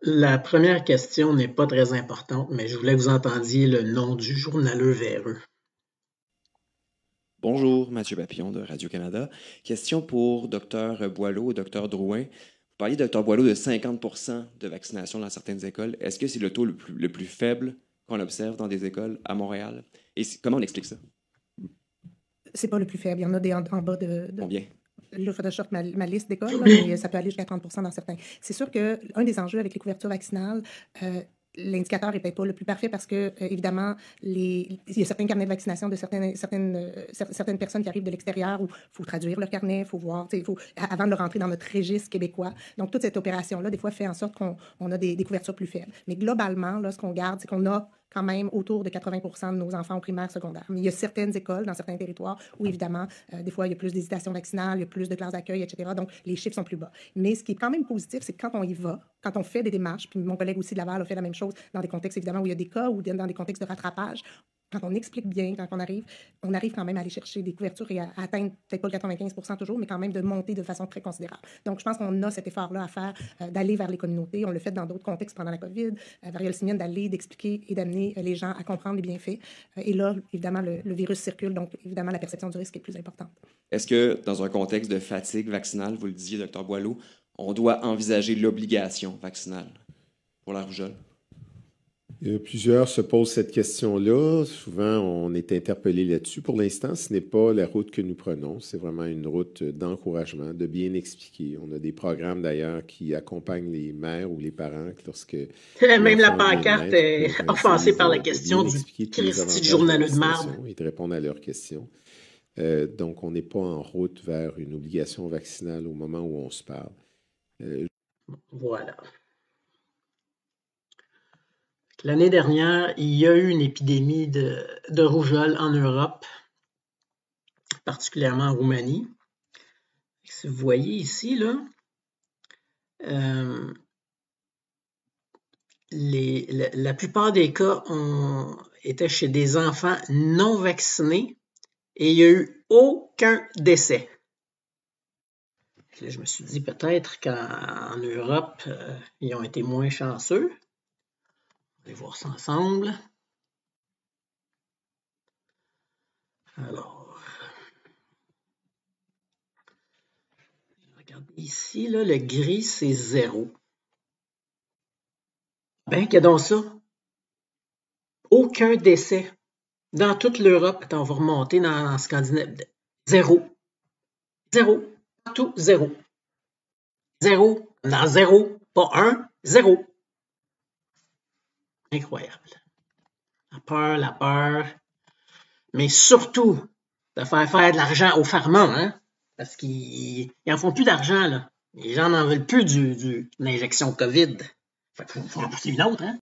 La première question n'est pas très importante, mais je voulais que vous entendiez le nom du journaleux véreux. Bonjour, Mathieu Papillon de Radio-Canada. Question pour Dr Boileau, Dr Drouin. Vous parliez, Dr Boileau, de 50% de vaccination dans certaines écoles. Est-ce que c'est le taux le plus faible qu'on observe dans des écoles à Montréal? Et comment on explique ça? C'est pas le plus faible. Il y en a des en bas de. Combien? Là, il faudrait que je sorte ma liste d'écoles, mais ça peut aller jusqu'à 30% dans certains. C'est sûr qu'un des enjeux avec les couvertures vaccinales, l'indicateur n'est peut-être pas le plus parfait parce que, évidemment, il y a certains carnets de vaccination de certaines personnes qui arrivent de l'extérieur où il faut traduire leur carnet, il faut voir, avant de le rentrer dans notre registre québécois. Donc, toute cette opération-là, des fois, fait en sorte qu'on a des couvertures plus faibles. Mais globalement, là, ce qu'on garde, c'est qu'on a quand même autour de 80% de nos enfants au primaire, secondaire. Mais il y a certaines écoles dans certains territoires où, évidemment, des fois, il y a plus d'hésitation vaccinale, il y a plus de classes d'accueil, etc. Donc, les chiffres sont plus bas. Mais ce qui est quand même positif, c'est que quand on y va, quand on fait des démarches, puis mon collègue aussi de Laval a fait la même chose dans des contextes, évidemment, où il y a des cas ou dans des contextes de rattrapage, quand on explique bien, quand on arrive quand même à aller chercher des couvertures et à atteindre peut-être pas le 95% toujours, mais quand même de monter de façon très considérable. Donc, je pense qu'on a cet effort-là à faire, d'aller vers les communautés. On l'a fait dans d'autres contextes pendant la COVID. Variole Simienne, d'aller, d'expliquer et d'amener les gens à comprendre les bienfaits. Et là, évidemment, le virus circule, donc évidemment, la perception du risque est plus importante. Est-ce que, dans un contexte de fatigue vaccinale, vous le disiez, Dr Boileau, on doit envisager l'obligation vaccinale pour la rougeole? Plusieurs se posent cette question-là. Souvent, on est interpellé là-dessus. Pour l'instant, ce n'est pas la route que nous prenons. C'est vraiment une route d'encouragement, de bien expliquer. On a des programmes, d'ailleurs, qui accompagnent les mères ou les parents lorsque... Même la pancarte est offensée par la question du Christi de journaleux de marde. Et de répondre à leurs questions. Donc, on n'est pas en route vers une obligation vaccinale au moment où on se parle. Voilà. L'année dernière, il y a eu une épidémie de rougeole en Europe, particulièrement en Roumanie. Si vous voyez ici, là, la plupart des cas étaient chez des enfants non vaccinés et il n'y a eu aucun décès. Là, je me suis dit peut-être qu'en Europe, ils ont été moins chanceux. On va voir ça ensemble. Alors, regardez ici, là, le gris, c'est 0. Ben, qu'il y a donc ça. Aucun décès. Dans toute l'Europe, quand on va remonter dans Scandinavie, 0. 0. Partout, 0. 0. Dans 0. Pas 1, 0. Incroyable. La peur. Mais surtout, de faire de l'argent aux pharma, hein? Parce qu'ils n'en font plus d'argent, là. Les gens n'en veulent plus d'une injection COVID. Fait qu'il faut en pousser une autre, hein?